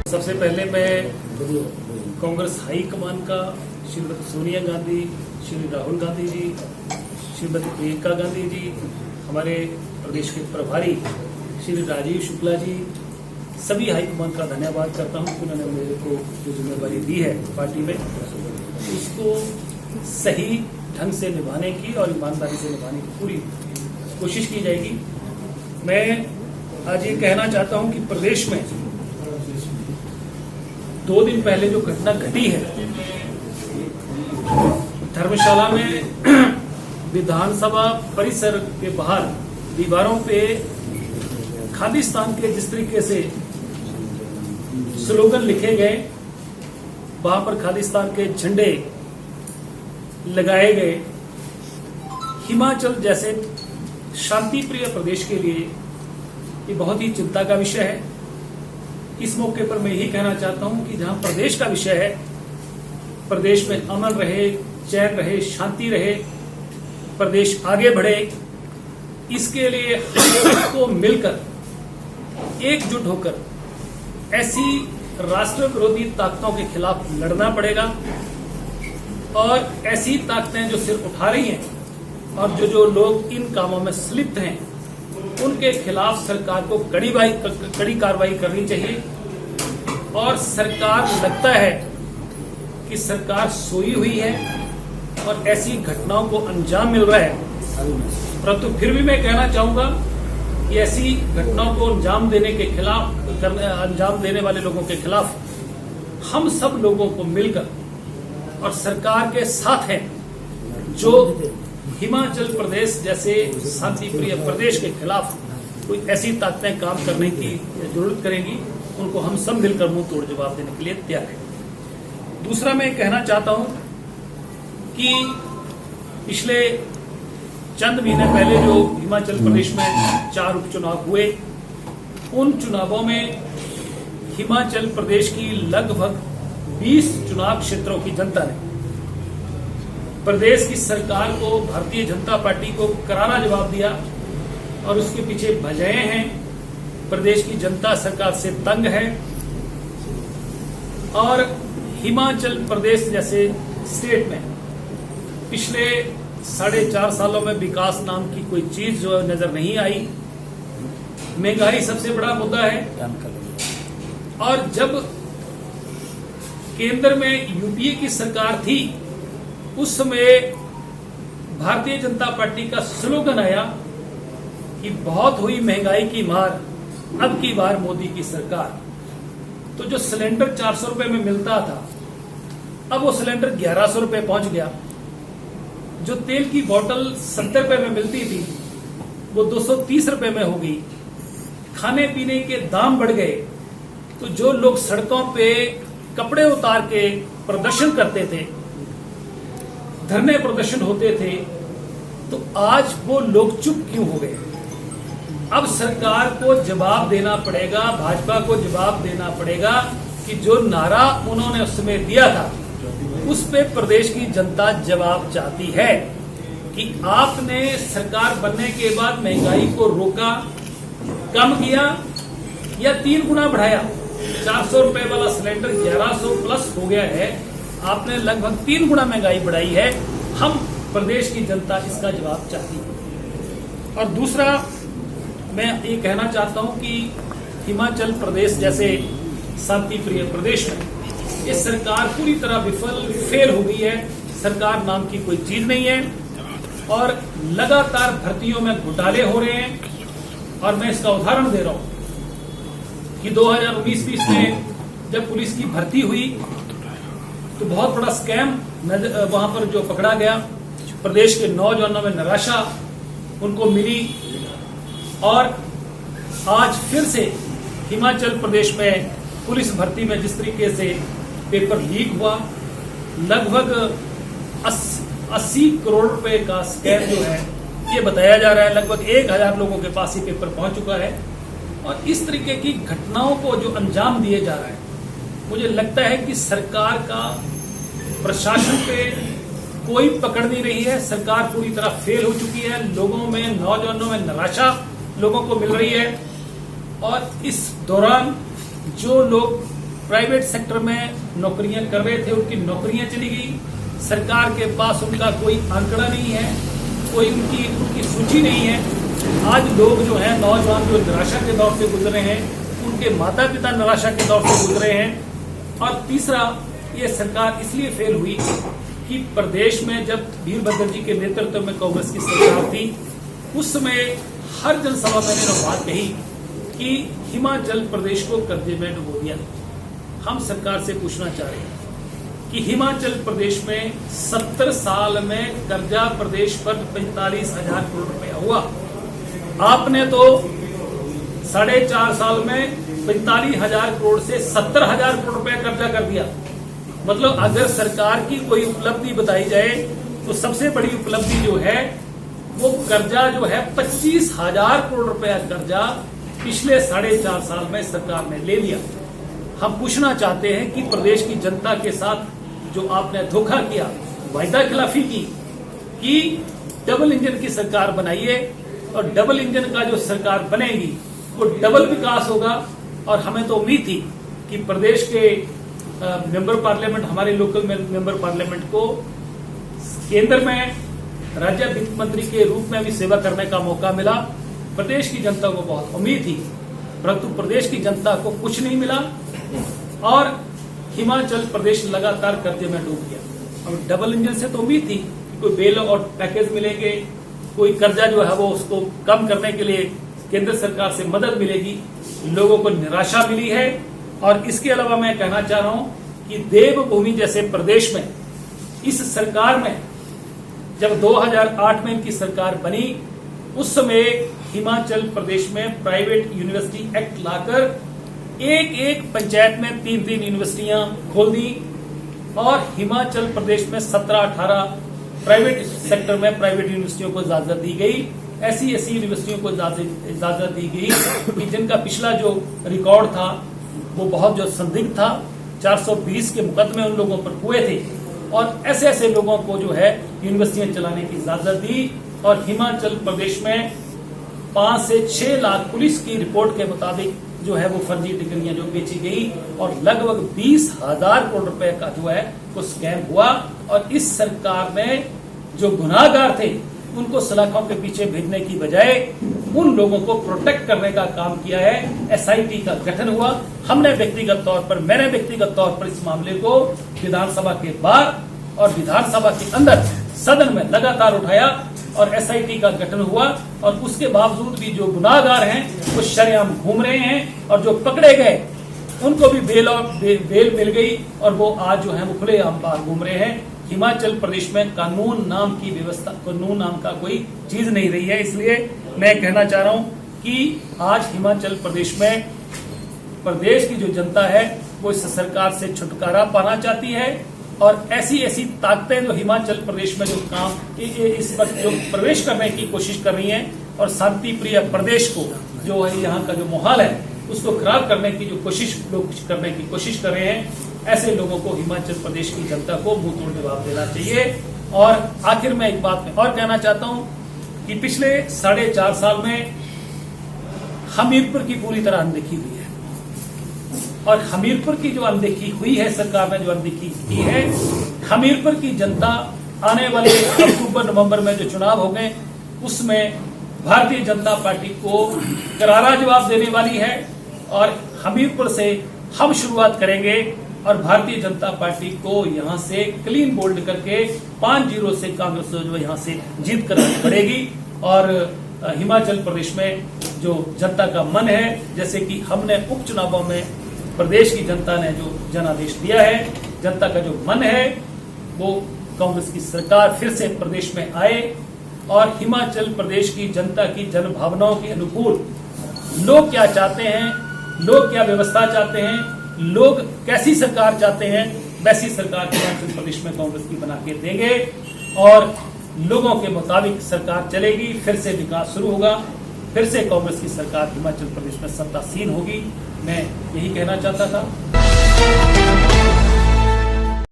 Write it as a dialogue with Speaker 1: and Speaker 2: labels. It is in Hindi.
Speaker 1: सबसे पहले मैं कांग्रेस हाई कमान का श्रीमती सोनिया गांधी, श्री राहुल गांधी जी, श्रीमती प्रियंका गांधी जी, हमारे प्रदेश के प्रभारी श्री राजीव शुक्ला जी, सभी हाई कमान का धन्यवाद करता हूं कि उन्होंने मेरे को जो जिम्मेवारी दी है पार्टी में उसको सही ढंग से निभाने की और ईमानदारी से निभाने की पूरी कोशिश की जाएगी। मैं आज ये कहना चाहता हूं कि प्रदेश में 2 दिन पहले जो घटना घटी है, धर्मशाला में विधानसभा परिसर के बाहर दीवारों पे खालिस्तान के जिस तरीके से स्लोगन लिखे गए, वहां पर खालिस्तान के झंडे लगाए गए, हिमाचल जैसे शांति प्रिय प्रदेश के लिए ये बहुत ही चिंता का विषय है। इस मौके पर मैं यही कहना चाहता हूं कि जहां प्रदेश का विषय है, प्रदेश में अमन रहे, चैन रहे, शांति रहे, प्रदेश आगे बढ़े, इसके लिए हम सबको मिलकर एकजुट होकर ऐसी राष्ट्र विरोधी ताकतों के खिलाफ लड़ना पड़ेगा और ऐसी ताकतें जो सिर उठा रही हैं और जो लोग इन कामों में संलिप्त हैं उनके खिलाफ सरकार को कड़ी कार्रवाई करनी चाहिए। और सरकार लगता है कि सरकार सोई हुई है और ऐसी घटनाओं को अंजाम मिल रहा है, परंतु फिर भी मैं कहना चाहूंगा कि ऐसी घटनाओं को अंजाम देने वाले लोगों के खिलाफ हम सब लोगों को मिलकर और सरकार के साथ हैं जो हिमाचल प्रदेश जैसे शांति प्रिय प्रदेश के खिलाफ कोई ऐसी ताकतें काम करने की जरूरत करेंगी, उनको हम सब मिलकर मुंह तोड़ जवाब देने के लिए तैयार हैं। दूसरा मैं कहना चाहता हूं कि पिछले चंद महीने पहले जो हिमाचल प्रदेश में 4 उपचुनाव हुए, उन चुनावों में हिमाचल प्रदेश की लगभग 20 चुनाव क्षेत्रों की जनता ने प्रदेश की सरकार को, भारतीय जनता पार्टी को करारा जवाब दिया और उसके पीछे वजहें हैं। प्रदेश की जनता सरकार से तंग है और हिमाचल प्रदेश जैसे स्टेट में पिछले 4.5 सालों में विकास नाम की कोई चीज जो नजर नहीं आई। महंगाई सबसे बड़ा मुद्दा है और जब केंद्र में यूपीए की सरकार थी उस समय भारतीय जनता पार्टी का स्लोगन आया कि बहुत हुई महंगाई की मार, अब की बार मोदी की सरकार। तो जो सिलेंडर 400 रुपए में मिलता था, अब वो सिलेंडर 1100 रुपए पहुंच गया। जो तेल की बोतल 70 रुपए में मिलती थी वो 230 रुपए में हो गई। खाने पीने के दाम बढ़ गए। तो जो लोग सड़कों पे कपड़े उतार के प्रदर्शन करते थे, धरने प्रदर्शन होते थे, तो आज वो लोग चुप क्यों हो गए? अब सरकार को जवाब देना पड़ेगा, भाजपा को जवाब देना पड़ेगा कि जो नारा उन्होंने उस समय दिया था उस पे प्रदेश की जनता जवाब चाहती है कि आपने सरकार बनने के बाद महंगाई को रोका, कम किया या 3 गुना बढ़ाया। 400 रुपए वाला सिलेंडर 1100 प्लस हो गया है, आपने लगभग 3 गुना महंगाई बढ़ाई है। हम प्रदेश की जनता इसका जवाब चाहती है। और दूसरा मैं ये कहना चाहता हूं कि हिमाचल प्रदेश जैसे शांति प्रिय प्रदेश में ये सरकार पूरी तरह फेल हो गई है। सरकार नाम की कोई चीज नहीं है और लगातार भर्तियों में घोटाले हो रहे हैं। और मैं इसका उदाहरण दे रहा हूं कि 2019-20 में जब पुलिस की भर्ती हुई तो बहुत बड़ा स्कैम वहां पर जो पकड़ा गया, प्रदेश के नौजवानों में निराशा उनको मिली और आज फिर से हिमाचल प्रदेश में पुलिस भर्ती में जिस तरीके से पेपर लीक हुआ, लगभग 80 करोड़ रुपए का स्कैम जो है ये बताया जा रहा है। लगभग 1000 लोगों के पास ये पेपर पहुंच चुका है और इस तरीके की घटनाओं को जो अंजाम दिए जा रहा है, मुझे लगता है कि सरकार का प्रशासन पे कोई पकड़ नहीं रही है। सरकार पूरी तरह फेल हो चुकी है। लोगों में, नौजवानों में निराशा लोगों को मिल रही है और इस दौरान जो लोग प्राइवेट सेक्टर में नौकरियां कर रहे थे, उनकी नौकरियां चली गई। सरकार के पास उनका कोई आंकड़ा नहीं है, कोई उनकी सूची नहीं है। आज लोग जो हैं, नौजवान जो निराशा के दौर से गुजरे हैं, उनके माता पिता निराशा के दौर से गुजरे हैं। और तीसरा, ये सरकार इसलिए फेल हुई कि प्रदेश में जब वीरभद्र जी के नेतृत्व में कांग्रेस की सरकार थी, उस समय हर जनसभा में मैंने बात कही कि हिमाचल प्रदेश को कर्जे में डुबो दिया। हम सरकार से पूछना चाह रहे हैं कि हिमाचल प्रदेश में 70 साल में कर्जा प्रदेश पर 45,000 करोड़ रुपया हुआ। आपने तो 4.5 साल में 45,000 करोड़ से 70,000 करोड़ रुपया कर्जा कर दिया। मतलब अगर सरकार की कोई उपलब्धि बताई जाए तो सबसे बड़ी उपलब्धि जो है वो कर्जा जो है 25,000 करोड़ रुपया कर्जा पिछले 4.5 साल में सरकार ने ले लिया। हम पूछना चाहते हैं कि प्रदेश की जनता के साथ जो आपने धोखा किया, वायदा खिलाफी की कि डबल इंजन की सरकार बनाइए, और डबल इंजन का जो सरकार बनेगी वो डबल विकास होगा। और हमें तो उम्मीद थी कि प्रदेश के मेंबर पार्लियामेंट, हमारे लोकल मेंबर पार्लियामेंट को केंद्र में राज्य वित्त मंत्री के रूप में भी सेवा करने का मौका मिला। प्रदेश की जनता को बहुत उम्मीद थी, परंतु प्रदेश की जनता को कुछ नहीं मिला और हिमाचल प्रदेश लगातार कर्जे में डूब गया। और डबल इंजन से तो उम्मीद थी कि कोई बेल और पैकेज मिलेंगे, कोई कर्जा जो है वो उसको कम करने के लिए केंद्र सरकार से मदद मिलेगी। लोगों को निराशा मिली है। और इसके अलावा मैं कहना चाह रहा हूं कि देवभूमि जैसे प्रदेश में इस सरकार में जब 2008 में इनकी सरकार बनी, उस समय हिमाचल प्रदेश में प्राइवेट यूनिवर्सिटी एक्ट लाकर एक पंचायत में 3 यूनिवर्सिटियां खोल दी और हिमाचल प्रदेश में 17-18 प्राइवेट सेक्टर में प्राइवेट यूनिवर्सिटियों को इजाजत दी गई। ऐसी यूनिवर्सिटियों को इजाजत दी गई कि जिनका पिछला जो रिकॉर्ड था वो बहुत जो संदिग्ध था। 420 के मुकदमे उन लोगों पर हुए थे और ऐसे लोगों को जो है यूनिवर्सिटियां चलाने की इजाजत दी। और हिमाचल प्रदेश में 5 से 6 लाख पुलिस की रिपोर्ट के मुताबिक जो है वो फर्जी डिग्रियां जो बेची गई और लगभग 20,000 करोड़ रुपए का जो है वो स्कैम हुआ। और इस सरकार ने जो गुनाहगार थे उनको सलाखों के पीछे भेजने की बजाय उन लोगों को प्रोटेक्ट करने का काम किया है। एसआईटी का गठन हुआ। मैंने व्यक्तिगत तौर पर इस मामले को विधानसभा के बाहर और विधानसभा के अंदर सदन में लगातार उठाया और एसआईटी का गठन हुआ। और उसके बावजूद भी जो गुनाहगार हैं वो शरेआम घूम रहे हैं और जो पकड़े गए उनको भी बेल मिल गई और वो आज जो है वो खुलेआम बाहर घूम रहे हैं। हिमाचल प्रदेश में कानून नाम की व्यवस्था, कानून नाम का कोई चीज नहीं रही है। इसलिए मैं कहना चाह रहा हूं कि आज हिमाचल प्रदेश में प्रदेश की जो जनता है वो इस सरकार से छुटकारा पाना चाहती है। और ऐसी ताकतें जो हिमाचल प्रदेश में जो काम इस वक्त जो प्रवेश करने की कोशिश कर रही हैं और शांति प्रिय प्रदेश को जो है यहाँ का जो माहौल है उसको खराब करने की जो लोग करने की कोशिश कर रहे हैं, ऐसे लोगों को हिमाचल प्रदेश की जनता को मुंह तोड़ जवाब देना चाहिए। और आखिर में एक बात मैं और कहना चाहता हूं कि पिछले 4.5 साल में हमीरपुर की पूरी तरह अनदेखी हुई है। और हमीरपुर की जो अनदेखी हुई है, सरकार ने जो अनदेखी की है, हमीरपुर की जनता आने वाले अक्टूबर-नवंबर में जो चुनाव हो गए उसमें भारतीय जनता पार्टी को करारा जवाब देने वाली है। और हमीरपुर से हम शुरुआत करेंगे और भारतीय जनता पार्टी को यहां से क्लीन बोल्ड करके 5-0 से कांग्रेस जो यहां से जीत करानी पड़ेगी। और हिमाचल प्रदेश में जो जनता का मन है, जैसे कि हमने उपचुनावों में प्रदेश की जनता ने जो जनादेश दिया है, जनता का जो मन है वो कांग्रेस की सरकार फिर से प्रदेश में आए और हिमाचल प्रदेश की जनता की जन भावनाओं के अनुकूल लोग क्या चाहते हैं, लोग क्या व्यवस्था चाहते हैं, लोग कैसी सरकार चाहते हैं, वैसी सरकार हिमाचल प्रदेश में कांग्रेस की बना के देंगे और लोगों के मुताबिक सरकार चलेगी। फिर से विकास शुरू होगा, फिर से कांग्रेस की सरकार हिमाचल प्रदेश में सत्तासीन होगी। मैं यही कहना चाहता था।